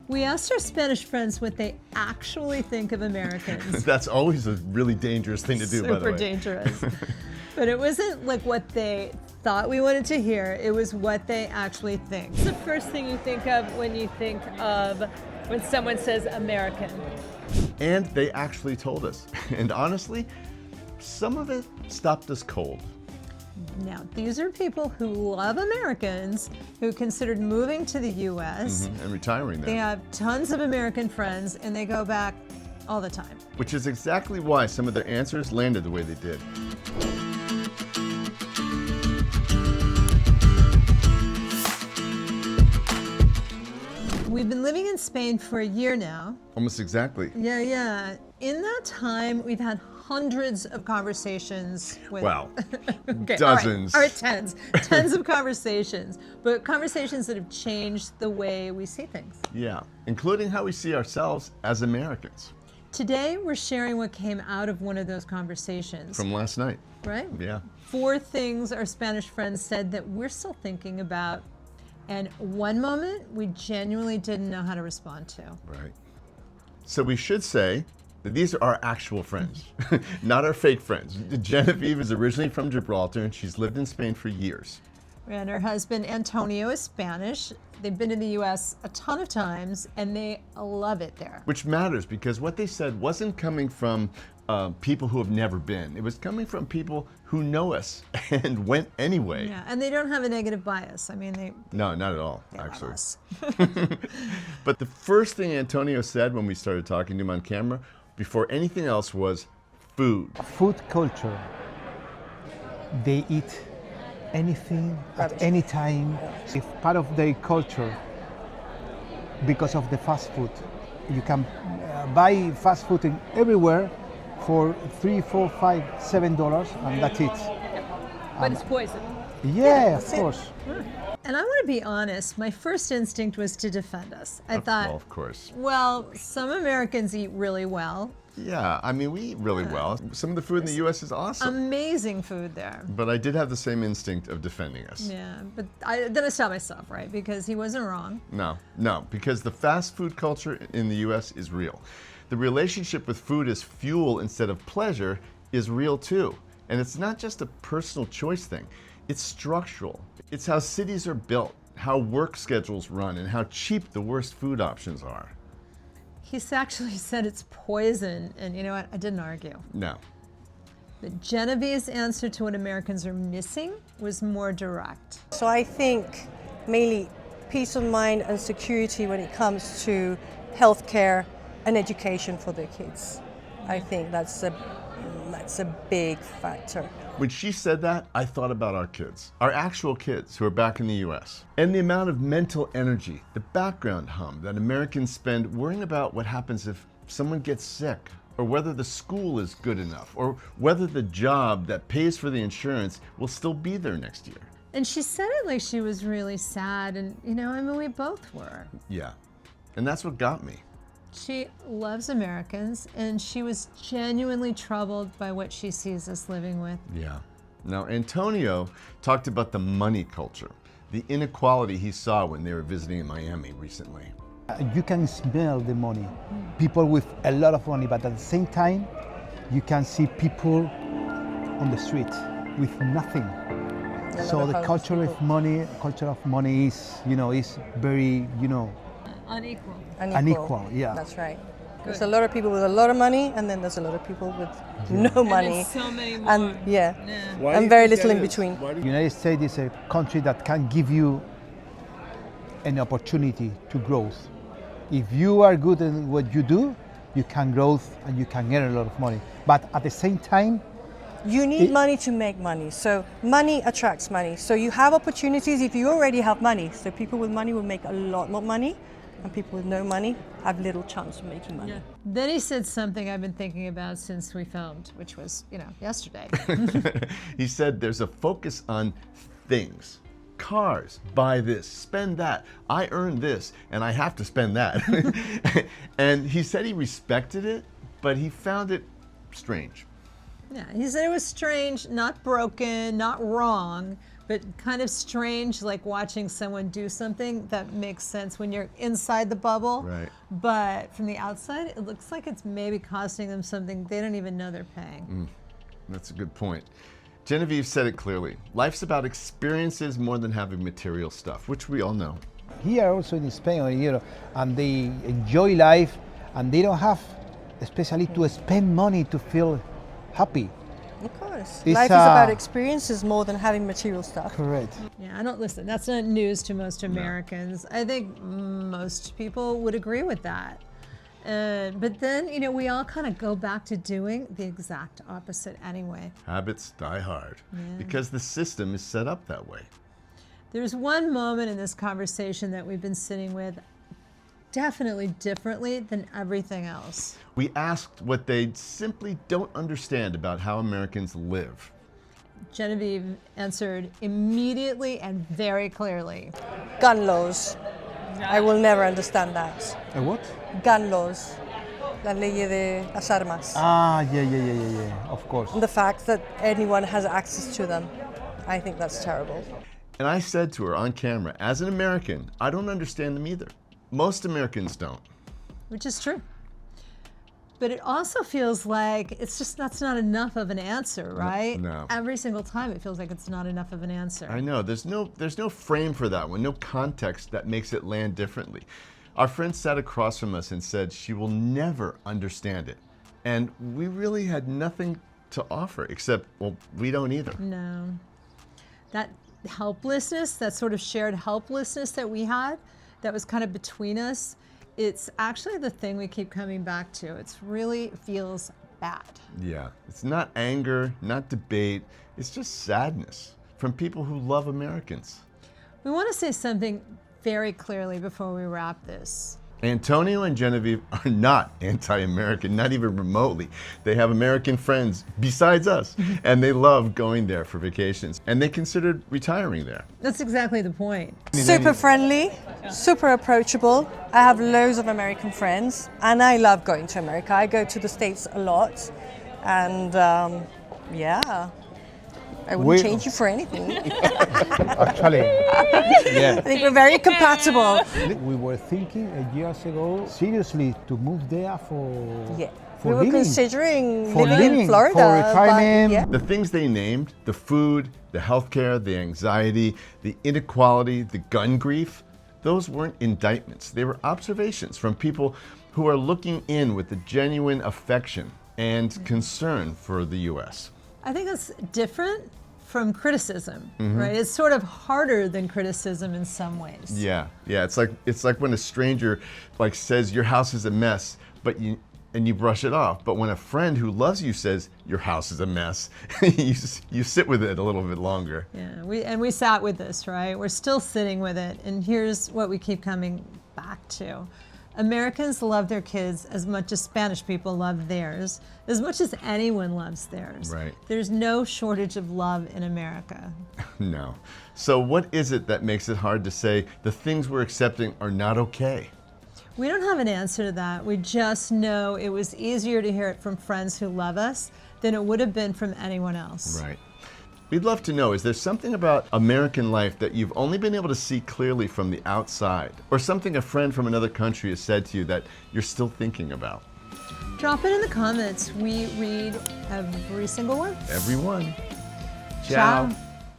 We asked our Spanish friends what they actually think of Americans. That's always a really dangerous thing to do, by the way. Super dangerous. But it wasn't like what they thought we wanted to hear, it was what they actually think. What's the first thing you think of when someone says American? And they actually told us. And honestly, some of it stopped us cold. Now, these are people who love Americans, who considered moving to the U.S. And retiring there. They have tons of American friends, and they go back all the time. Which is exactly why some of their answers landed the way they did. We've been living in Spain for a year now. Almost exactly. Yeah. In that time, we've had hundreds of conversations with... Wow. Okay, Dozens. All right, tens of conversations, but conversations that have changed the way we see things. Yeah, including how we see ourselves as Americans. Today, we're sharing what came out of one of those conversations. From last night. Right? Yeah. 4 things our Spanish friends said that we're still thinking about, and one moment we genuinely didn't know how to respond to. Right. So we should say that these are our actual friends, not our fake friends. Genevieve is originally from Gibraltar, and she's lived in Spain for years. And her husband, Antonio, is Spanish. They've been in the U.S. a ton of times, and they love it there. Which matters, because what they said wasn't coming from people who have never been. It was coming from people who know us and went anyway. Yeah, and they don't have a negative bias. I mean, No, not at all, love actually. us. But the first thing Antonio said when we started talking to him on camera, before anything else, was food. Food culture. They eat anything at any time. It's part of their culture because of the fast food. You can buy fast food everywhere for $3, $4, $5, $7, and that's it. But it's poison. Yeah, of course. And I want to be honest, my first instinct was to defend us. I thought, Well, of course. well, some Americans eat really well. Yeah, I mean, we eat really well. Some of the food in the U.S. is awesome. Amazing food there. But I did have the same instinct of defending us. Yeah, but then I stopped myself, right? Because he wasn't wrong. No, because the fast food culture in the U.S. is real. The relationship with food as fuel instead of pleasure is real too. And it's not just a personal choice thing. It's structural. It's how cities are built, how work schedules run, and how cheap the worst food options are. He's actually said it's poison, and you know what? I didn't argue. No. But Genevieve's answer to what Americans are missing was more direct. So I think mainly peace of mind and security when it comes to healthcare and education for their kids. I think that's a big factor. When she said that, I thought about our kids, our actual kids who are back in the US, and the amount of mental energy, the background hum that Americans spend worrying about what happens if someone gets sick, or whether the school is good enough, or whether the job that pays for the insurance will still be there next year. And she said it like she was really sad, and you know, I mean, we both were. Yeah, and that's what got me. She loves Americans, and she was genuinely troubled by what she sees us living with. Yeah. Now, Antonio talked about the money culture, the inequality he saw when they were visiting in Miami recently. You can smell the money. People with a lot of money, but at the same time, you can see people on the street with nothing. So the culture of money is, is very, Unequal. unequal. Yeah. That's right. There's a lot of people with a lot of money, and then there's a lot of people with no money. And so many more. And yeah, Why do and you very think little that in is? between. Why do The you- United States is a country that can give you an opportunity to growth. If you are good in what you do, you can grow and you can earn a lot of money. But at the same time, You need money to make money. So money attracts money. So you have opportunities if you already have money. So people with money will make a lot more money, and people with no money have little chance of making money. Yeah. Then he said something I've been thinking about since we filmed, which was, yesterday. He said there's a focus on things. Cars, buy this, spend that. I earned this, and I have to spend that. And he said he respected it, but he found it strange. Yeah, he said it was strange, not broken, not wrong, but kind of strange, like watching someone do something that makes sense when you're inside the bubble. Right. But from the outside, it looks like it's maybe costing them something they don't even know they're paying. That's a good point. Genevieve said it clearly. Life's about experiences more than having material stuff, which we all know. Here also in Spain or Europe, and they enjoy life, and they don't have, especially to spend money to feel happy. Of course. It's, Life is about experiences more than having material stuff. Correct. Yeah, I don't listen. That's not news to most Americans. I think most people would agree with that. But then, you know, we all kind of go back to doing the exact opposite anyway. Habits die hard because the system is set up that way. There's one moment in this conversation that we've been sitting with definitely differently than everything else. We asked what they simply don't understand about how Americans live. Genevieve answered immediately and very clearly. Gun laws. I will never understand that. A what? Gun laws. La ley de las armas. Ah, yeah, of course. The fact that anyone has access to them. I think that's terrible. And I said to her on camera, as an American, I don't understand them either. Most Americans don't. Which is true. But it also feels like that's not enough of an answer, right? No. Every single time it feels like it's not enough of an answer. I know, there's no frame for that one, no context that makes it land differently. Our friend sat across from us and said she will never understand it. And we really had nothing to offer except, well, we don't either. No. That helplessness, that sort of shared helplessness that we had, that was kind of between us, it's actually the thing we keep coming back to. It really feels bad. Yeah, it's not anger, not debate, it's just sadness from people who love Americans. We want to say something very clearly before we wrap this. Antonio and Genevieve are not anti-American, not even remotely. They have American friends besides us, and they love going there for vacations, and they considered retiring there. That's exactly the point. Super friendly, super approachable. I have loads of American friends, and I love going to America. I go to the States a lot, and yeah, I wouldn't change you for anything. Actually, yeah. I think we're very compatible. We were thinking years ago, seriously, to move there Yeah. for We were living. considering For living in living, Florida. for retirement. But yeah. The things they named, the food, the healthcare, the anxiety, the inequality, the gun grief, those weren't indictments. They were observations from people who are looking in with a genuine affection and concern for the U.S. I think that's different from criticism, right? It's sort of harder than criticism in some ways. Yeah, it's like when a stranger like says your house is a mess, but you brush it off. But when a friend who loves you says your house is a mess, you sit with it a little bit longer. Yeah, we sat with this, right? We're still sitting with it, and here's what we keep coming back to. Americans love their kids as much as Spanish people love theirs, as much as anyone loves theirs. Right. There's no shortage of love in America. No. So what is it that makes it hard to say the things we're accepting are not okay? We don't have an answer to that. We just know it was easier to hear it from friends who love us than it would have been from anyone else. Right. We'd love to know, is there something about American life that you've only been able to see clearly from the outside? Or something a friend from another country has said to you that you're still thinking about? Drop it in the comments. We read every single one. Everyone. Ciao.